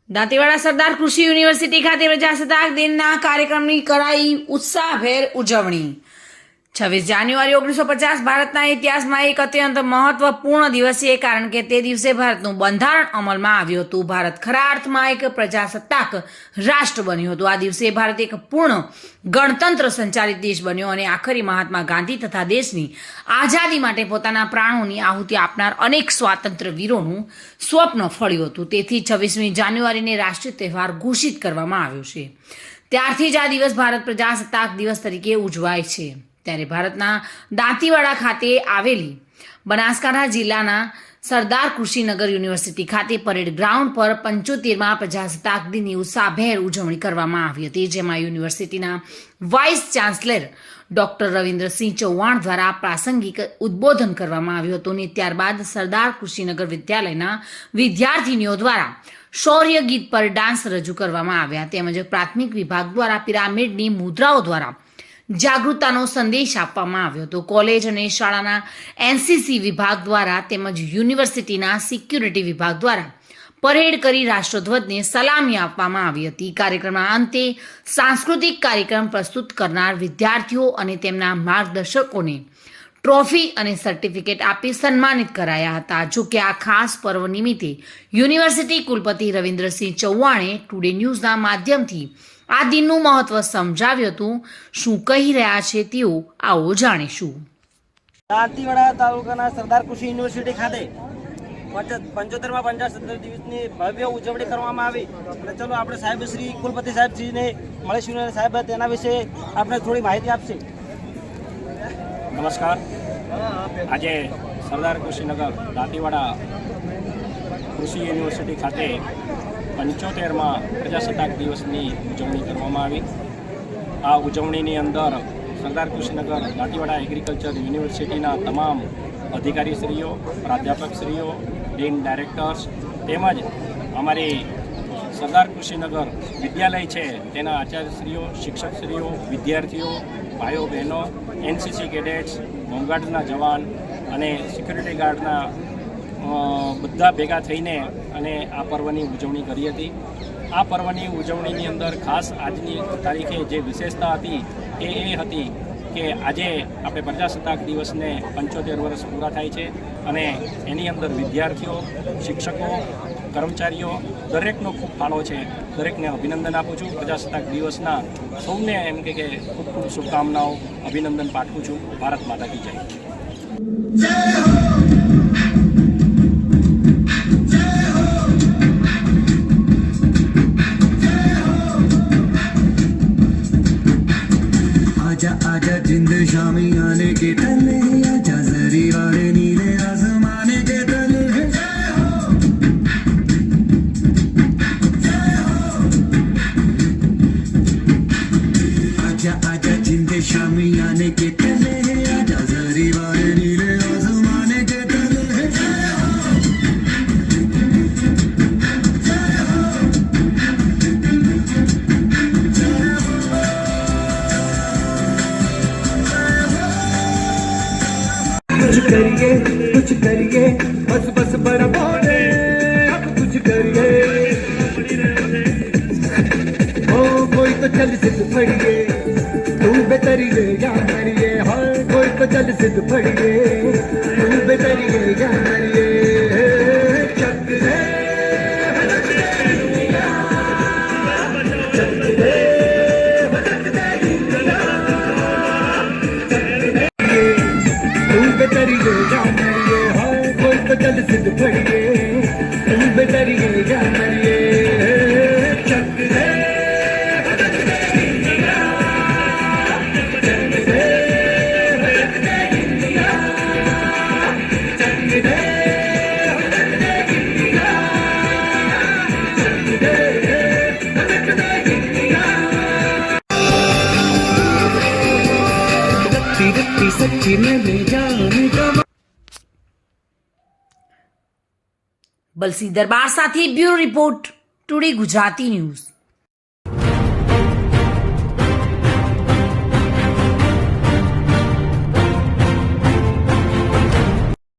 દાંતીવાડા સરદાર કૃષિ યુનિવર્સિટી ખાતે પ્રજાસત્તાક દિનના કાર્યક્રમની કરાઈ ઉત્સાહભેર ઉજવણી। 26 જાન્યુઆરી 1950 ભારતના ઇતિહાસમાં એક અત્યંત મહત્વપૂર્ણ દિવસ છે, કારણ કે તે દિવસે ભારતનું બંધારણ અમલમાં આવ્યું હતું। ભારત ખરા અર્થમાં એક પ્રજાસત્તાક રાષ્ટ્ર બન્યું હતું। આ દિવસે ભારત એક પૂર્ણ ગણતંત્ર સંચાલિત દેશ બન્યો અને આખરે મહાત્મા ગાંધી તથા દેશની આઝાદી માટે પોતાના પ્રાણોની આહુતિ આપનાર અનેક સ્વાતંત્ર્ય વીરોનું સ્વપ્ન ફળ્યું હતું। તેથી 26મી જાન્યુઆરીને રાષ્ટ્રીય તહેવાર ઘોષિત કરવામાં આવ્યો છે। ત્યારથી જ આ દિવસ ભારત પ્રજાસત્તાક દિવસ તરીકે ઉજવાય છે। ત્યારે ભારતના દાંતીવાડા ખાતે આવેલી બનાસકાંઠા જિલ્લાના સરદાર કૃષિનગર યુનિવર્સિટી ખાતે પરેડ ગ્રાઉન્ડ પર 75મા પ્રજાસત્તાક દિનની ઉત્સાહભેર ઉજવણી કરવામાં આવી હતી, જેમાં યુનિવર્સિટીના vice chancellor doctor Ravindrasinh Chauhan દ્વારા પ્રાસંગિક ઉદ્બોધન કરવામાં આવ્યું હતું અને ત્યારબાદ સરદાર કૃષિનગર વિદ્યાલયના વિદ્યાર્થીનીઓ દ્વારા શૌર્ય ગીત પર ડાન્સ રજૂ કરવામાં આવ્યા। તેમજ પ્રાથમિક વિભાગ દ્વારા પિરામિડની મુદ્રાઓ દ્વારા જાગૃતતાનો સંદેશ આપવામાં આવ્યો હતો। કોલેજ અને શાળાના એનસીસી વિભાગ દ્વારા તેમજ યુનિવર્સિટીના સિક્યુરિટી વિભાગ દ્વારા પરેડ કરી રાષ્ટ્રધ્વજને સલામી આપવામાં આવી હતી। કાર્યક્રમના અંતે સાંસ્કૃતિક કાર્યક્રમ પ્રસ્તુત કરનાર વિદ્યાર્થીઓ અને તેમના માર્ગદર્શકોને ટ્રોફી અને સર્ટિફિકેટ આપી સન્માનિત કરાયા હતા। જો કે આ ખાસ પર્વ નિમિત્તે યુનિવર્સિટી કુલપતિ રવિન્દ્રસિંહ ચૌહાણે ટુડે ન્યૂઝના માધ્યમથી આ દિનનું મહત્વ સમજાવ્યું હતું। શું કહી રહ્યા છે તેઓ આવો જાણીશું। દાંતીવાડા તાલુકાના સરદાર કૃષિ યુનિવર્સિટી ખાતે 75મા પ્રજાસત્તાક દિવસની ભવ્ય ઉજવણી કરવામાં આવી અને ચલો આપણે સાહેબ શ્રી કુલપતિ સાહેબશ્રીને મળીશું અને સાહેબ તેના વિશે આપણે થોડી માહિતી આપશે। નમસ્કાર। આજે સરદાર કૃષિનગર દાંતીવાડા કૃષિ યુનિવર્સિટી ખાતે 75મા પ્રજાસત્તાક દિવસની ઉજવણી કરવામાં આવી। આ ઉજવણીની અંદર સરદાર કૃષિનગર દાંતીવાડા એગ્રીકલ્ચર યુનિવર્સિટીના તમામ અધિકારીશ્રીઓ, પ્રાધ્યાપકશ્રીઓ, ડીન ડાયરેક્ટર્સ તેમજ અમારી સરદાર કૃષિનગર વિદ્યાલય છે તેના આચાર્યશ્રીઓ, શિક્ષકશ્રીઓ, વિદ્યાર્થીઓ, ભાઈઓ બહેનો, એનસીસી કેડેટ્સ, હોમગાર્ડના જવાન અને સિક્યુરિટી ગાર્ડના બધા ભેગા થઈને અને આ પર્વની ઉજવણી કરી હતી। આ પર્વની ઉજવણીની અંદર ખાસ આજની તારીખે જે વિશેષતા હતી એ હતી કે આજે આપણે પ્રજાસત્તાક દિવસને 75 વર્ષ પૂરા થાય છે અને એની અંદર વિદ્યાર્થીઓ, શિક્ષકો, કર્મચારીઓ દરેકનો ખૂબ ફાળો છે। દરેકને અભિનંદન આપું છું। પ્રજાસત્તાક દિવસના સૌને એમ કે ખૂબ ખૂબ શુભકામનાઓ, અભિનંદન પાઠવું છું। ભારત માતા કી જય। आजा आजा जिंद शामी आने के तले, आजा जरी वाले नीले आसमाने के तले। आजा आजा जिंद शामी आने के तले, आजा जरी वाले नीले आसमाने के तले। कुछ करिए बस बस बड़ा बोले, अब कुछ करिए। ओ कोई तो चल सिद्ध पड़िए, तू बेतरिए या मरिए। हाँ कोई तो चल सिद्ध पड़िए, तू बेतरिए या मरिए। चक दे बेतरिए या मरिए। हाँ कोई तो चल सिद्ध पड़िए, तुम बेतरिए या मरिए। चक दे सच्ची में ले जाने का। બલસી દરબાર સાથે bureau report, today Gujarati news.